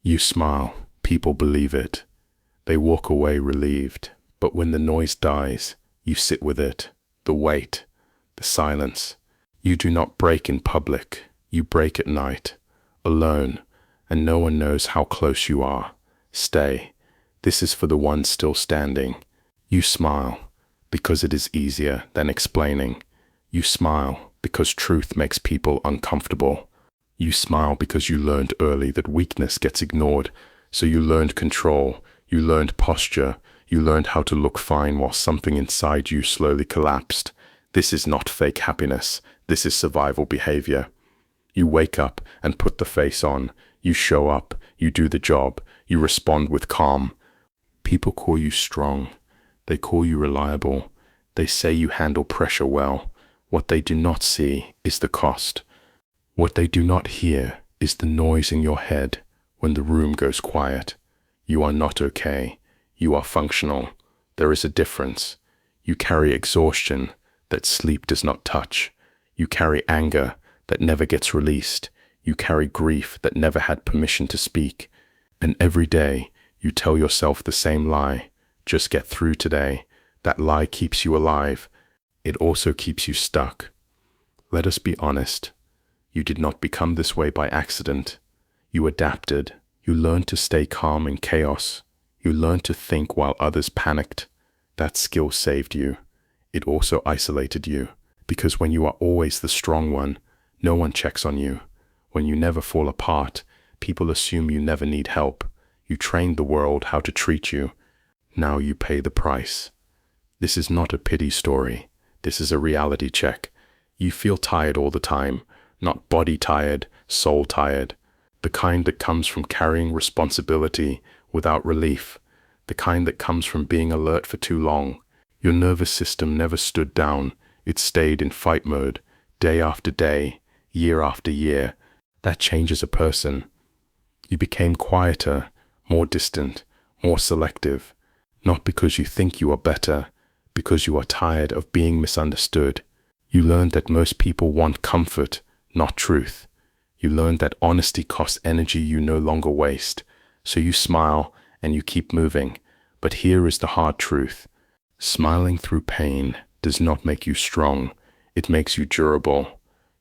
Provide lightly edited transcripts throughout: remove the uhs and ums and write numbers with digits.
You smile, people believe it. They walk away relieved. But when the noise dies, you sit with it, the weight, the silence. You do not break in public, you break at night, alone, and no one knows how close you are. Stay. This is for the ones still standing. You smile, because it is easier than explaining. You smile, because truth makes people uncomfortable. You smile because you learned early that weakness gets ignored, so you learned control, you learned posture, you learned how to look fine while something inside you slowly collapsed. This is not fake happiness, this is survival behavior. You wake up and put the face on, you show up, you do the job, you respond with calm. People call you strong, they call you reliable, they say you handle pressure well. What they do not see is the cost. What they do not hear is the noise in your head when the room goes quiet. You are not okay. You are functional. There is a difference. You carry exhaustion that sleep does not touch. You carry anger that never gets released. You carry grief that never had permission to speak. And every day you tell yourself the same lie. Just get through today. That lie keeps you alive. It also keeps you stuck. Let us be honest. You did not become this way by accident. You adapted. You learned to stay calm in chaos. You learned to think while others panicked. That skill saved you. It also isolated you, because when you are always the strong one, no one checks on you. When you never fall apart, people assume you never need help. You trained the world how to treat you. Now you pay the price. This is not a pity story. This is a reality check. You feel tired all the time, not body tired, soul tired. The kind that comes from carrying responsibility without relief. The kind that comes from being alert for too long. Your nervous system never stood down. It stayed in fight mode, day after day, year after year. That changes a person. You became quieter, more distant, more selective. Not because you think you are better, because you are tired of being misunderstood. You learned that most people want comfort, not truth. You learned that honesty costs energy you no longer waste. So you smile and you keep moving. But here is the hard truth. Smiling through pain does not make you strong. It makes you durable.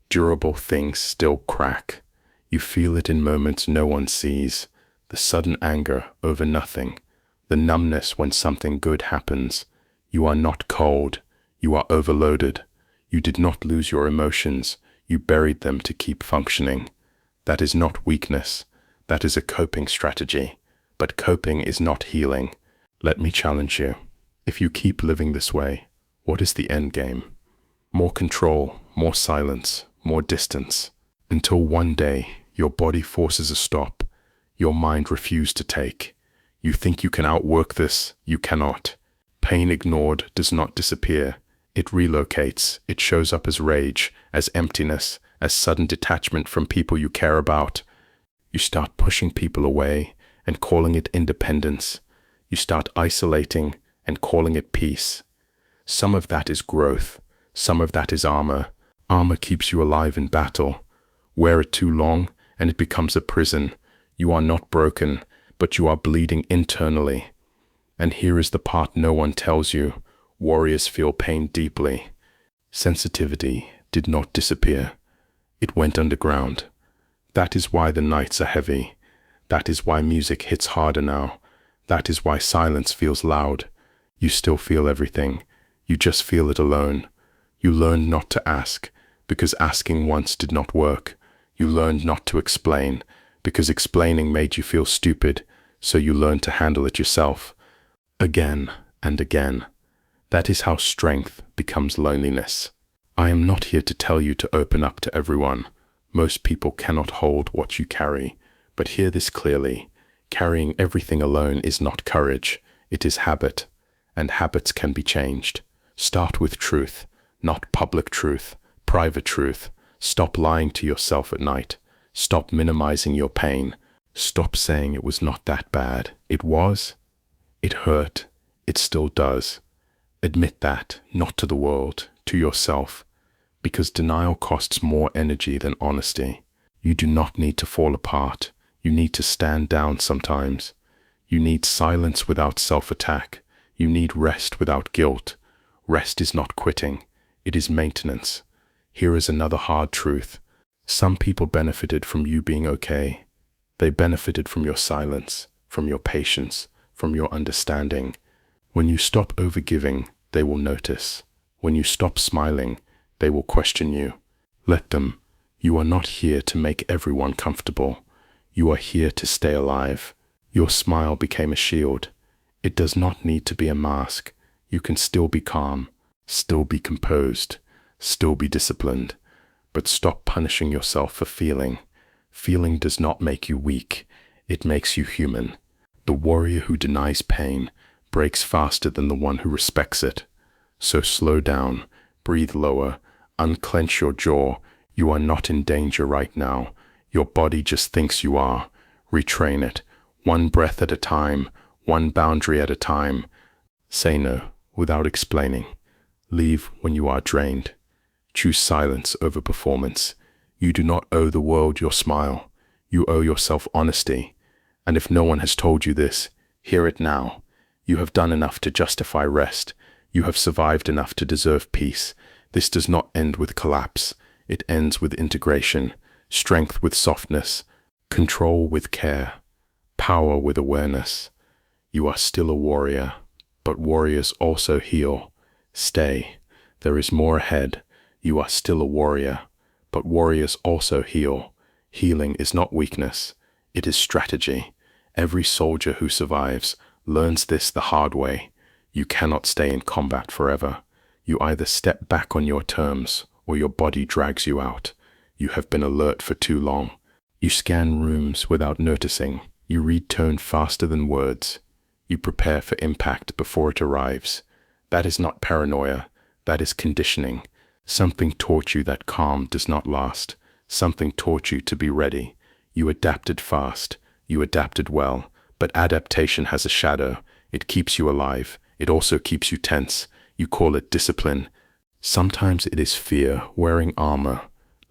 Durable things still crack. You feel it in moments no one sees. The sudden anger over nothing. The numbness when something good happens. You are not cold. You are overloaded. You did not lose your emotions. You buried them to keep functioning. That is not weakness. That is a coping strategy. But coping is not healing. Let me challenge you. If you keep living this way, what is the end game? More control, more silence, more distance. Until one day, your body forces a stop. Your mind refuses to take. You think you can outwork this. You cannot. Pain ignored does not disappear. It relocates. It shows up as rage, as emptiness, as sudden detachment from people you care about. You start pushing people away and calling it independence. You start isolating and calling it peace. Some of that is growth. Some of that is armor. Armor keeps you alive in battle. Wear it too long and it becomes a prison. You are not broken, but you are bleeding internally. And here is the part no one tells you. Warriors feel pain deeply. Sensitivity did not disappear. It went underground. That is why the nights are heavy. That is why music hits harder now. That is why silence feels loud. You still feel everything. You just feel it alone. You learned not to ask, because asking once did not work. You learned not to explain, because explaining made you feel stupid, so you learned to handle it yourself. Again and again. That is how strength becomes loneliness. I am not here to tell you to open up to everyone. Most people cannot hold what you carry. But hear this clearly. Carrying everything alone is not courage. It is habit. And habits can be changed. Start with truth, not public truth, private truth. Stop lying to yourself at night. Stop minimizing your pain. Stop saying it was not that bad. It was. It hurt. It still does. Admit that, not to the world, to yourself, because denial costs more energy than honesty. You do not need to fall apart. You need to stand down sometimes. You need silence without self-attack. You need rest without guilt. Rest is not quitting. It is maintenance. Here is another hard truth. Some people benefited from you being okay. They benefited from your silence, from your patience, from your understanding. When you stop overgiving, they will notice. When you stop smiling, they will question you. Let them. You are not here to make everyone comfortable. You are here to stay alive. Your smile became a shield. It does not need to be a mask. You can still be calm, still be composed, still be disciplined. But stop punishing yourself for feeling. Feeling does not make you weak. It makes you human. The warrior who denies pain breaks faster than the one who respects it. So slow down, breathe lower, unclench your jaw. You are not in danger right now. Your body just thinks you are. Retrain it, one breath at a time, one boundary at a time. Say no without explaining. Leave when you are drained. Choose silence over performance. You do not owe the world your smile. You owe yourself honesty. And if no one has told you this, hear it now. You have done enough to justify rest. You have survived enough to deserve peace. This does not end with collapse. It ends with integration, strength with softness, control with care, power with awareness. You are still a warrior, but warriors also heal. Stay. There is more ahead. You are still a warrior, but warriors also heal. Healing is not weakness. It is strategy. Every soldier who survives learns this the hard way. You cannot stay in combat forever. You either step back on your terms or your body drags you out. You have been alert for too long. You scan rooms without noticing. You read tone faster than words. You prepare for impact before it arrives. That is not paranoia. That is conditioning. Something taught you that calm does not last. Something taught you to be ready. You adapted fast. You adapted well. But adaptation has a shadow. It keeps you alive. It also keeps you tense. You call it discipline. Sometimes it is fear wearing armor.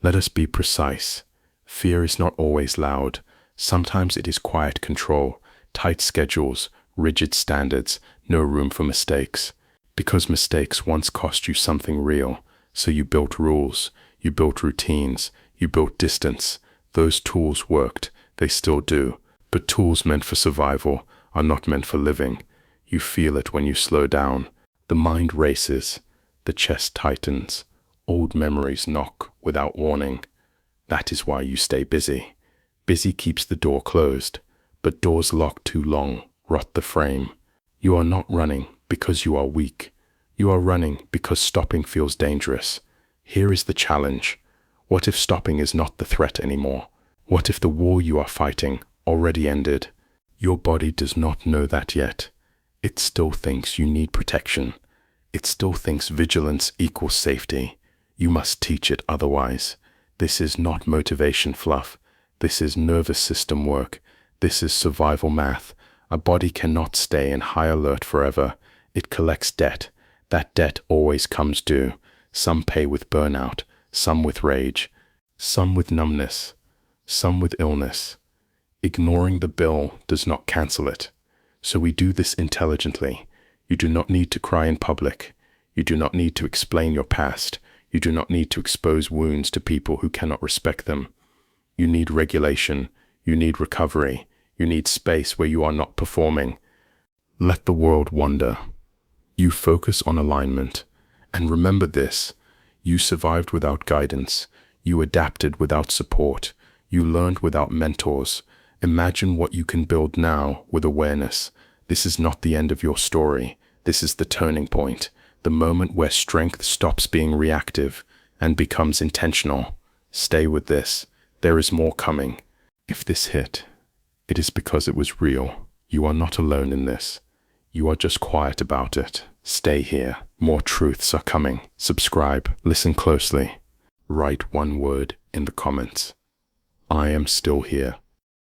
Let us be precise. Fear is not always loud. Sometimes it is quiet control, tight schedules, rigid standards, no room for mistakes. Because mistakes once cost you something real. So you built rules, you built routines, you built distance. Those tools worked. They still do. But tools meant for survival are not meant for living. You feel it when you slow down. The mind races. The chest tightens. Old memories knock without warning. That is why you stay busy. Busy keeps the door closed, but doors locked too long rot the frame. You are not running because you are weak. You are running because stopping feels dangerous. Here is the challenge. What if stopping is not the threat anymore? What if the war you are fighting already ended? Your body does not know that yet. It still thinks you need protection. It still thinks vigilance equals safety. You must teach it otherwise. This is not motivation fluff. This is nervous system work. This is survival math. A body cannot stay in high alert forever. It collects debt. That debt always comes due. Some pay with burnout, some with rage, some with numbness, some with illness. Ignoring the bill does not cancel it. So we do this intelligently. You do not need to cry in public. You do not need to explain your past. You do not need to expose wounds to people who cannot respect them. You need regulation. You need recovery. You need space where you are not performing. Let the world wonder. You focus on alignment. And remember this. You survived without guidance. You adapted without support. You learned without mentors. Imagine what you can build now with awareness. This is not the end of your story. This is the turning point. The moment where strength stops being reactive and becomes intentional. Stay with this. There is more coming. If this hit, it is because it was real. You are not alone in this. You are just quiet about it. Stay here. More truths are coming. Subscribe. Listen closely. Write one word in the comments. I am still here.